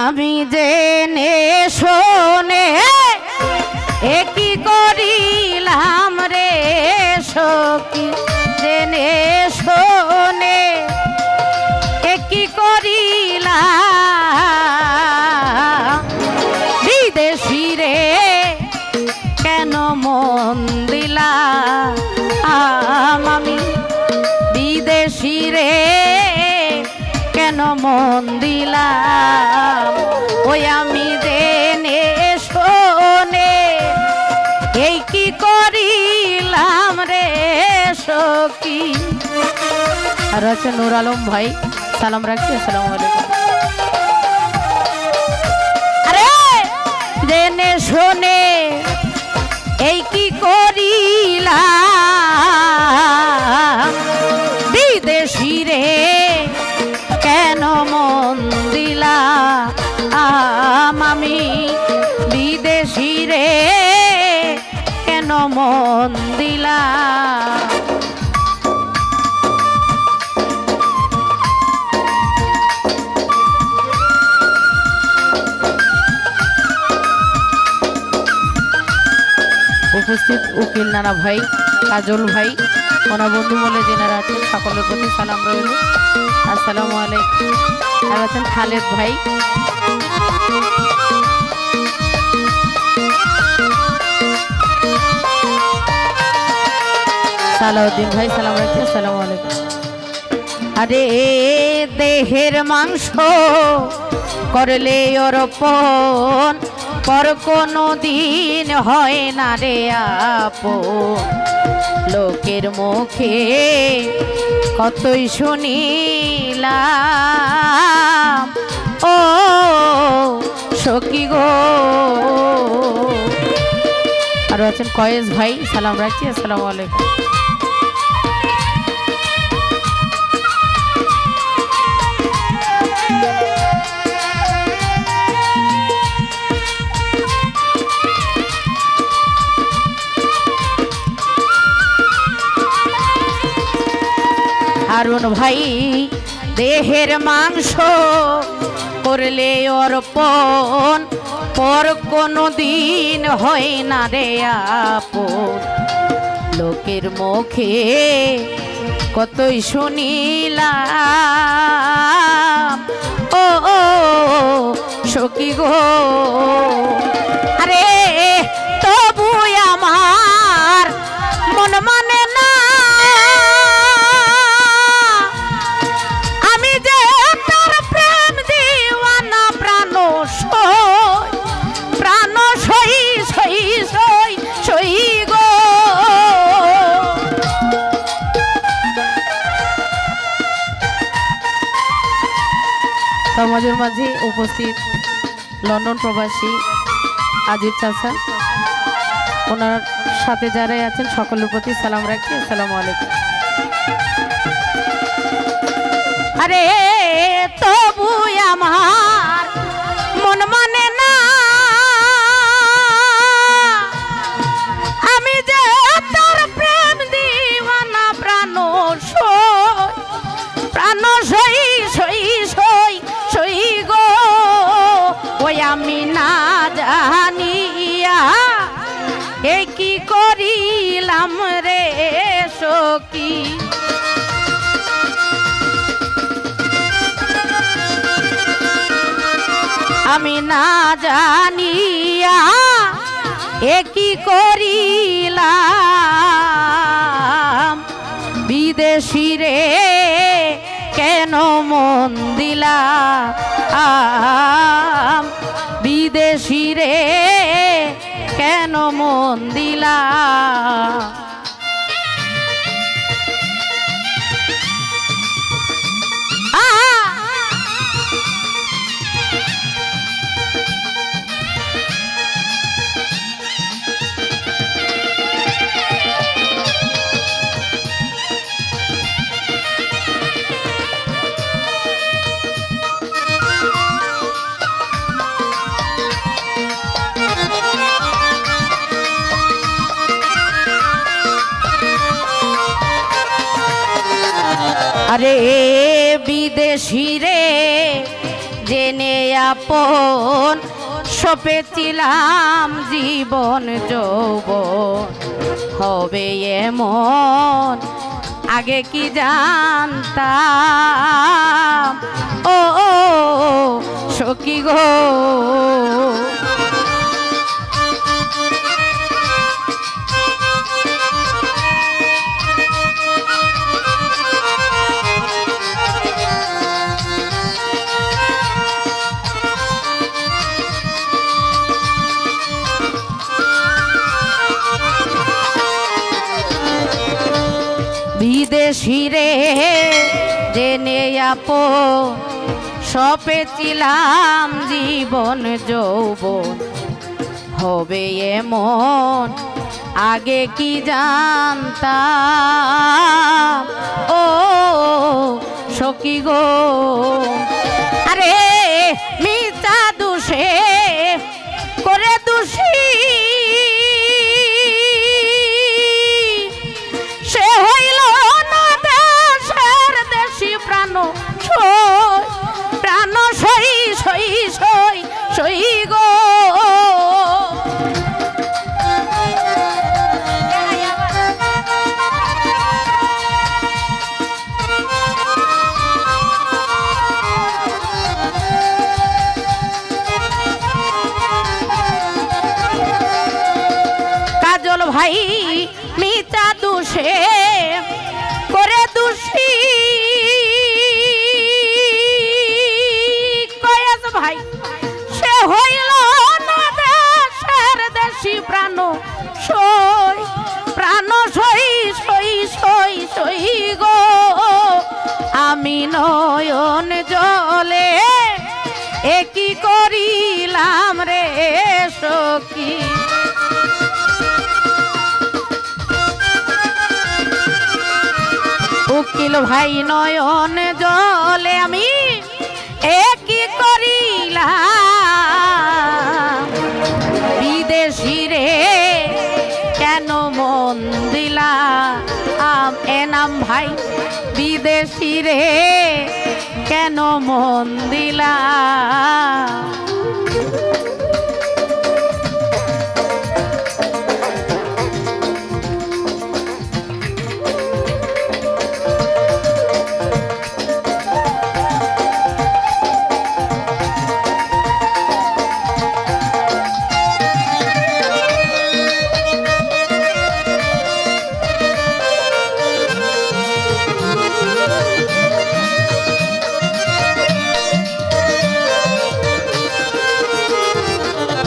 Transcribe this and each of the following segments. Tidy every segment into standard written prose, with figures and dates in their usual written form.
আমি জেনে শোনে একই করিলাম রে সখী, জেনে শোনে একই করিলাম, বিদেশি রে কেন মন দিলাম আমি, বিদেশি রে কেন মন দিলাম, ওই আমি জেনে শোনে এই কি করিলাম রে সখী। আর আছে নূর আলম ভাই, সালাম রাখছি, আসসালামু আলাইকুম। আরে জেনে শোনে এই কি করিলাম, বিদেশি রে কেন মন দিলাম আমি, বিদেশি রে কেন মন দিলাম। উপস্থিত উকিল নানা ভাই, কাজল ভাই, ওনার বন্ধু বলে যেনারা আছেন সকলের প্রতি সালাম রইল, আসসালামু আলাইকুম। আর আছেন খালেদ ভাই, সালাউদ্দিন ভাই, সালাম রাখছি, আসসালামু আলাইকুম। আরে দেহের মাংস করলে অর্পণ, পর কোনো দিন হয় না রে আপন, লোকের মুখে কতই শুনিলাম ও সখী গো। আর আছেন কয়েস ভাই, সালাম রাখছি, আসসালামু আলাইকুম। হারুন ভাই, দেহের মাংস করলে অর্পণ, পর কোনো দিন হয় না রে আপন, লোকের মুখে কতই শুনিলাম ও সখী গো। আরে তবু আমার মন মানে না, সমাজের মাঝে উপস্থিত লন্ডন প্রবাসী আজিজ চাচা, ওনার সাথে যারাই আছেন সকলের প্রতি সালাম রাখছি, আসসালামু আলাইকুম। আরে তবু আমার মন মানে না, আমি যে তোর প্রেম দিওয়ানা, প্রাণ সই, প্রাণ সই সই সই সই গো। ওই আমি না জানিয়া এ কি করিলাম রে সখী, আমি না জানিয়া এ কি করিলাম, বিদেশি রে কেন মন দিলাম, বিদেশি রে কেন মন দিলাম। আরে বিদেশি রে জেনে আপন সপেছিলাম জীবন যৌবন হবে এমন আগে কি জানতাম ও সখী গো। বিদেশিরে জেনে আপন সপেছিলাম জীবন যৌবন হবে এমন আগে কি জানতাম ও সখী গো। আরে মিথ্যা দোষে করে দোষী সে হইল না দেশের দেশি প্রাণ প্রাণ সই সই সই সই গো। কাজল ভাই মিথ্যা দোষে করে দোষী কয়েস ভাই সে হইল না দেশের দেশি প্রাণ সই প্রাণ সই সই সই সই গো। আমি নয়ন জলে একই করিলাম রে সখী। উকিল ভাই নয়ন জলে আমি একই করিলাম বিদেশি রে কেন মন দিলা এনাম ভাই বিদেশি রে কেন মন দিলা।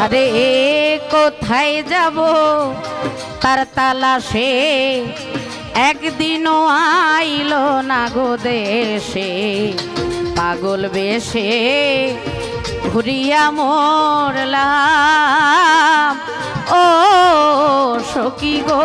আরে কোথায় যাব তার তালাশে একদিনও আইলো না গো দেশে পাগল বেশে ঘুরিয়া মরলাম ও সখী গো।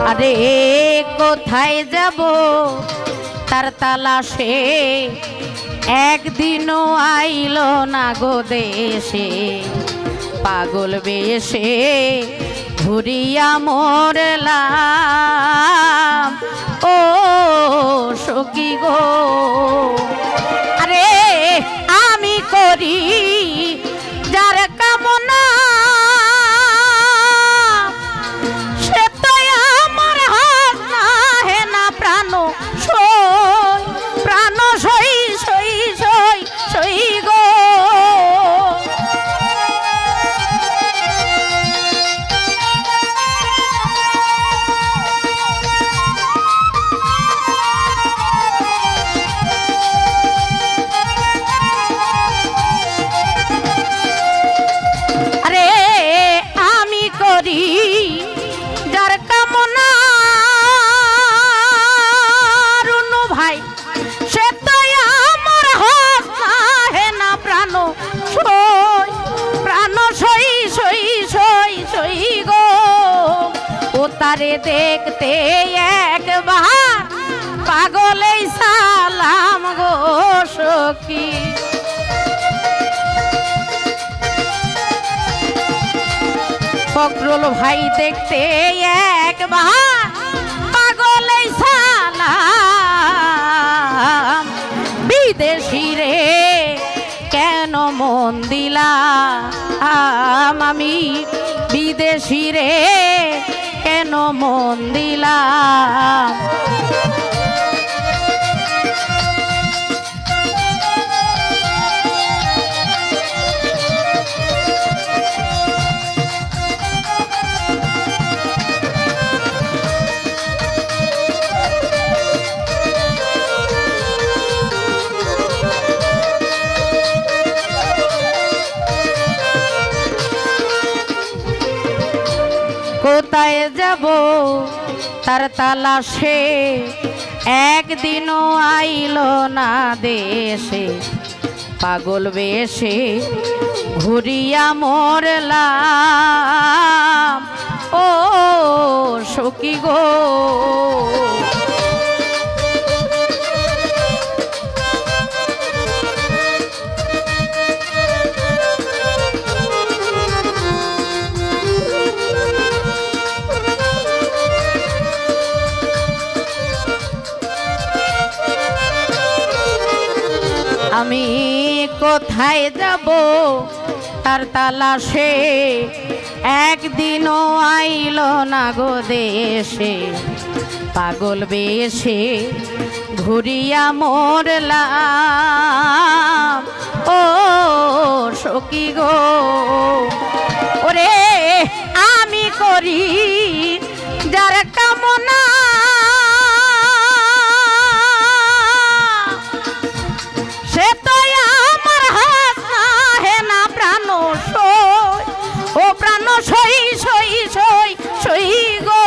আরে কোথায় যাব তার তালাশে একদিনও আইলো না গো দেশে পাগল বেশে ঘুরিয়া মরলাম ও সখী গো। আরে আমি করি যার কামনা প্রাণ সই সই সই সই গো। সখী। ফখরুল ভাই দেখতে একবার পাগলে সালাম, বিদেশি রে কেন মন দিলাম, আমি বিদেশি রে কেন মন দিলাম। কোথায় যাব তার তালাশে, একদিনও আইলো না দেশে, পাগল বেশে ঘুরিয়া মরলাম ও সখী গো। আমি কোথায় যাব তার তালাশে, একদিনও আইলো না গো দেশে, পাগল বেশে ঘুরিয়া মরলাম ও সখী গো। ওরে আমি করি যার কামনা, সে তো আমার হাসনা হে না প্রাণ সই, ও প্রাণ সই সই সই সই গো।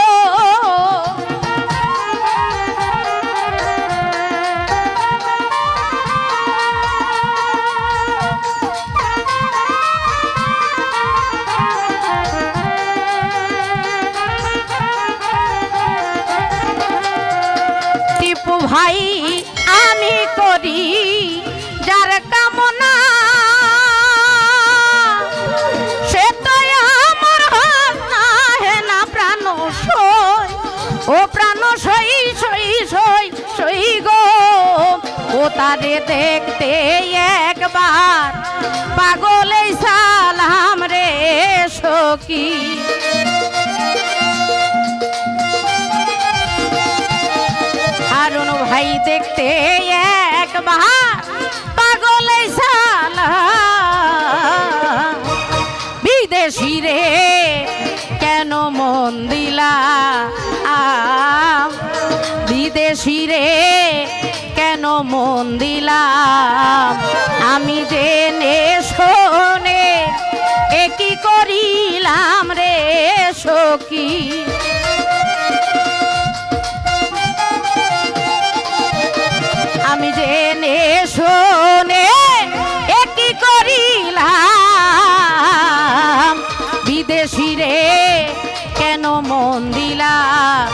টিপু ভাই আমি করি যার কামনা, সে তো আমার হাসনা হে না প্রাণ সই, ও প্রাণ সই সই সই সই গো। ও তারে দেখতে একবার পাগলে সালাম রে সখী। হারুন ভাই দেখতে একবার পাগলে সালাম, বিদেশি রে কেন মন দিলাম, বিদেশি রে কেন মন দিলাম। আমি জেনে শোনে একই করিলাম রে সখী। আমি জেনে শোনে একই করিলাম, বিদেশি রে কেন মন দিলাম,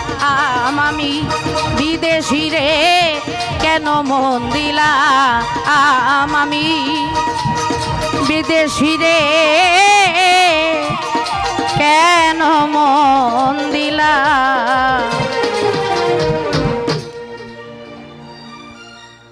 আমি বিদেশি রে কেন মন দিলাম, আমি বিদেশি রে কেন মন দিলাম।